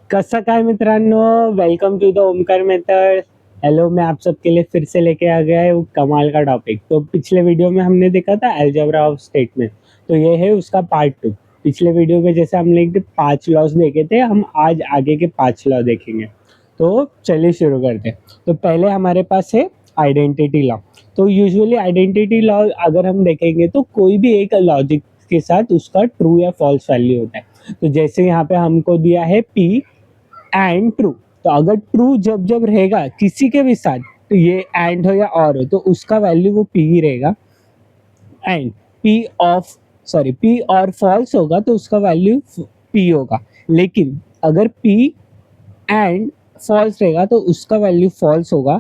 कसं काय मित्रांनो, welcome to the Omkar method. Hello, मैं आप सबके लिए फिर से लेके आ गया है वो कमाल का टॉपिक। तो पिछले वीडियो में हमने देखा था अलजेब्रा ऑफ स्टेटमेंट, तो ये है उसका पार्ट 2। पिछले वीडियो में जैसे हमने 5 लॉज देखे थे, हम आज आगे के 5 लॉ देखेंगे। तो चलिए शुरू करते हैं। तो पहले हमारे पास है आइडेंटिटी लॉ। तो यूजुअली आइडेंटिटी लॉ अगर हम देखेंगे तो कोई भी एक लॉजिक के साथ उसका ट्रू या फॉल्स वैल्यू होता है। तो जैसे यहाँ पे हमको दिया है पी एंड ट्रू, तो अगर ट्रू जब जब रहेगा किसी के भी साथ, तो ये एंड हो या और हो, तो उसका वैल्यू वो पी ही रहेगा। एंड पी और फॉल्स होगा तो उसका वैल्यू पी होगा। लेकिन अगर पी एंड फॉल्स रहेगा तो उसका वैल्यू फॉल्स होगा,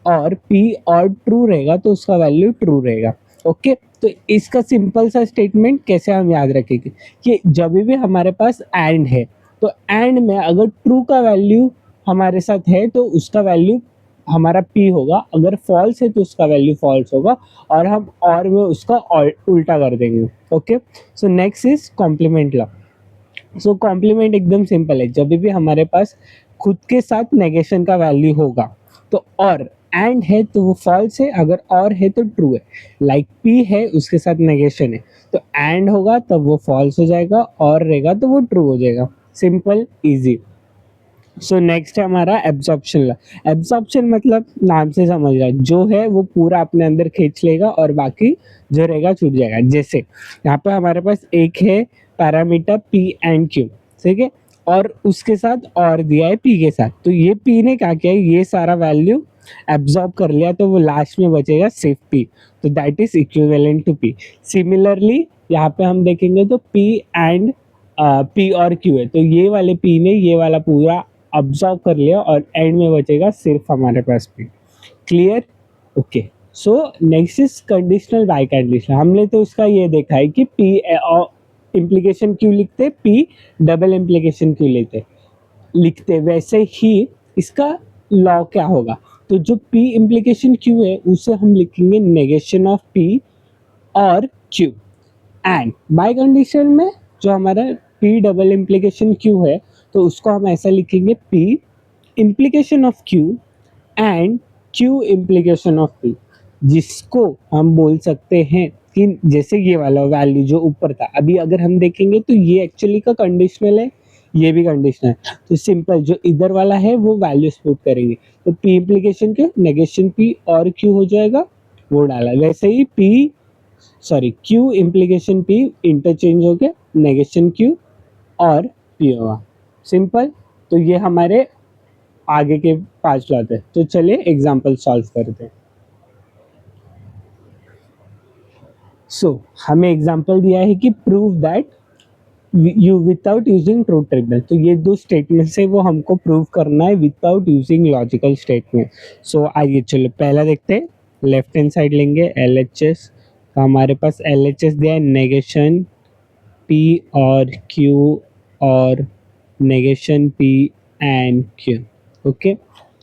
और पी और ट्रू रहेगा तो उसका वैल्यू ट्रू रहेगा। ओके, तो इसका सिंपल सा स्टेटमेंट कैसे हम याद रखेंगे कि जब भी हमारे पास एंड है, तो एंड में अगर ट्रू का वैल्यू हमारे साथ है तो उसका वैल्यू हमारा पी होगा, अगर फॉल्स है तो उसका वैल्यू फॉल्स होगा, और हम और में उसका उल्टा कर देंगे। Okay, so next is complement law. So complement एकदम सिंपल है, जब भी हमारे पास खुद के साथ नेगेशन का वैल्यू होगा तो और एंड है तो वो फॉल्स है, अगर और है तो ट्रू है। लाइक पी है उसके साथ नेगेशन है, तो एंड होगा तब वो फॉल्स हो जाएगा, और रहेगा तो वो ट्रू हो जाएगा। Simple easy. सो नेक्स्ट है हमारा एब्जॉर्प्शन लॉ। एब्जॉर्प्शन मतलब नाम से समझ रहा है, जो है वो पूरा अपने अंदर खींच लेगा और बाकी जो रहेगा छूट जाएगा। जैसे यहाँ पे हमारे पास एक है पैरामीटर पी एंड क्यू, ठीक है, और उसके साथ और दिया है पी के साथ। तो ये पी ने क्या किया, ये सारा वैल्यू एब्जॉर्ब कर लिया, तो वो लास्ट में बचेगा सिर्फ पी, तो that is equivalent to P. Similarly यहाँ पे हम देखेंगे तो पी एंड पी और क्यू है, तो ये वाले पी ने ये वाला पूरा ऑब्जर्व कर लिया और एंड में बचेगा सिर्फ हमारे पास P. Clear? Okay, so next is conditional biconditional. हमने तो उसका ये देखा है कि पी इम्प्लीकेशन क्यों लिखते, पी डबल इम्प्लीकेशन क्यों लिखते, वैसे ही इसका लॉ क्या होगा। तो जो पी इम्प्लीकेशन क्यू है उसे हम लिखेंगे नेगेशन ऑफ पी और क्यू। एंड बाय कंडीशन में जो हमारा पी डबल इम्प्लीकेशन क्यू है, तो उसको हम ऐसा लिखेंगे P implication of Q and Q implication of P, जिसको हम बोल सकते हैं कि जैसे ये वाला वैल्यू जो ऊपर था, अभी अगर हम देखेंगे तो ये एक्चुअली का कंडीशनल है, ये भी कंडीशनल है। तो सिंपल जो इधर वाला है वो वैल्यू पुट करेंगे, तो P implication Q negation P और क्यू हो जाएगा, वो डाला। वैसे ही क्यू इम्प्लीकेशन पी इंटरचेंज हो गया, नेगेशन क्यू और पी होगा। सिंपल। तो ये हमारे आगे के 5 लॉ थे। तो चलिए एग्जांपल सॉल्व करते हैं। हमें एग्जांपल दिया है कि prove that you without using truth table. तो ये 2 स्टेटमेंट्स है, वो हमको प्रूव करना है विदाउट यूजिंग लॉजिकल स्टेटमेंट। आइए चलो पहला देखते हैं। लेफ्ट हैंड साइड लेंगे LHS, तो हमारे पास LHS दिया है नेगेशन P और Q और negation P and Q। Okay,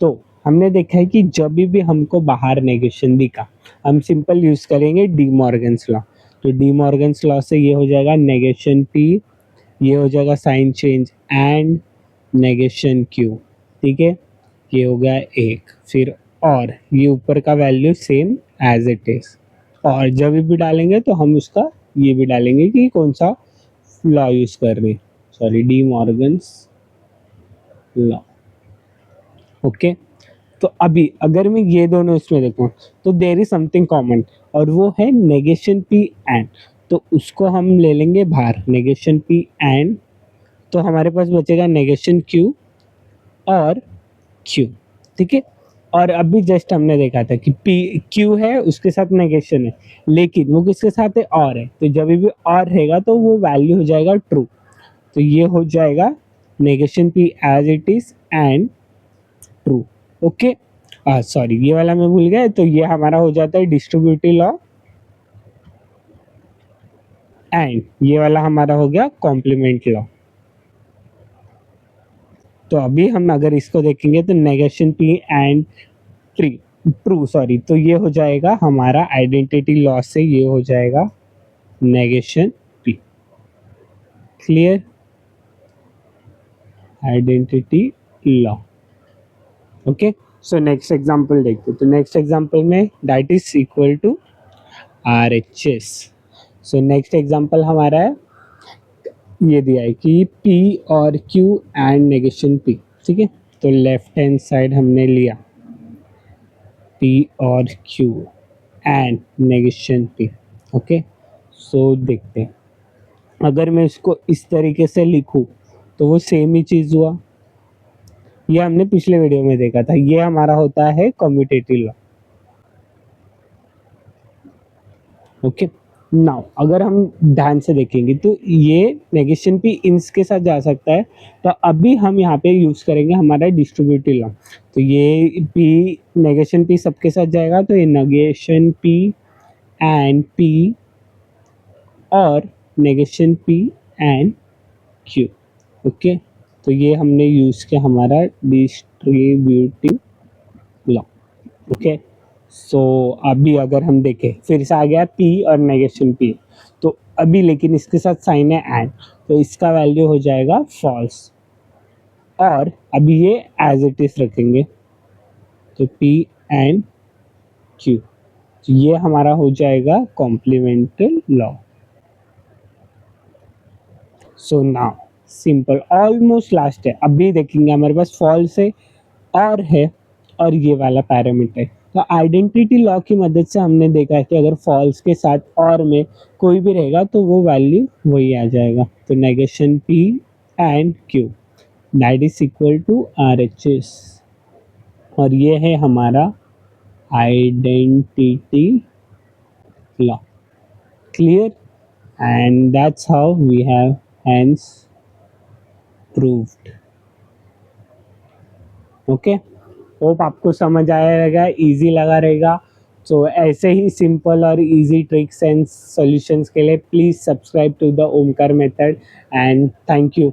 तो हमने देखा है कि जब भी हमको बाहर नेगेशन दिखा, हम सिंपल यूज करेंगे डी मॉर्गन्स लॉ। तो डी मॉर्गन्स लॉ से ये हो जाएगा नेगेशन P, ये हो जाएगा sign change and negation Q, ठीक है, ये हो गया एक। फिर और ये ऊपर का value same as it is, और जब भी डालेंगे तो हम उसका ये भी डालेंगे कि कौन सा लॉ यूज कर रहे, sorry D Morgan's law. Okay, तो अभी अगर मैं ये दोनों इसमें देखूँ तो देयर इज समथिंग कॉमन, और वो है नेगेशन पी एंड। तो उसको हम ले लेंगे बाहर, नेगेशन पी एंड, तो हमारे पास बचेगा नेगेशन क्यू और क्यू, ठीक है। और अभी जस्ट हमने देखा था कि पी क्यू है उसके साथ नेगेशन है, लेकिन वो किसके साथ है, और है, तो जब भी और रहेगा तो वो वैल्यू हो जाएगा ट्रू। तो ये हो जाएगा negation P as it is and true. Okay, sorry ये वाला मैं भूल गया, तो ये हमारा हो जाता है डिस्ट्रीब्यूटिव लॉ, एंड ये वाला हमारा हो गया कॉम्प्लीमेंट लॉ। तो अभी हम अगर इसको देखेंगे तो negation P and true, sorry, तो ये हो जाएगा हमारा आइडेंटिटी लॉ से, ये हो जाएगा negation P. Clear? Identity law. Okay, so next example देखते हैं। तो नेक्स्ट एग्जांपल में that is equal to RHS। So next example हमारा है, ये दिया है कि P और Q एंड नेगेशन P। ठीक है, तो लेफ्ट हैंड साइड हमने लिया P और Q and negation P। Okay, so देखते हैं, अगर मैं इसको इस तरीके से लिखूं तो वो सेम ही चीज़ हुआ। ये हमने पिछले वीडियो में देखा था, ये हमारा होता है कम्यूटेटिव लॉ। ओके, नाउ अगर हम ध्यान से देखेंगे तो ये नेगेशन पी इंस के साथ जा सकता है, तो अभी हम यहाँ पे यूज़ करेंगे हमारा डिस्ट्रीब्यूटिव लॉ। तो ये पी नेगेशन पी सबके साथ जाएगा, तो ये नेगेशन पी एंड पी और negation P and Q. Okay, तो ये हमने यूज़ किया हमारा डिस्ट्रीब्यूटिव लॉ। ओके, सो अभी अगर हम देखें, फिर से आ गया P और नेगेशन P, तो अभी लेकिन इसके साथ साइन है एंड, तो इसका वैल्यू हो जाएगा फॉल्स। और अभी ये एज इट इज रखेंगे, तो P एंड Q, तो ये हमारा हो जाएगा complementary law. So now simple, almost last है, अभी देखेंगे हमारे पास फॉल्स है और ये वाला पैरामीटर। तो आइडेंटिटी लॉ की मदद से हमने देखा है कि अगर फॉल्स के साथ और में कोई भी रहेगा तो वो वैल्यू वही आ जाएगा। तो negation P and Q that is equal to RHS, और ये है हमारा identity law. Clear? And that's how we have hence proved. Okay, hope आपको समझ आया रहेगा, इजी लगा रहेगा। तो ऐसे ही सिंपल और इजी ट्रिक्स एंड सॉल्यूशंस के लिए please subscribe to the Omkar method, and thank you.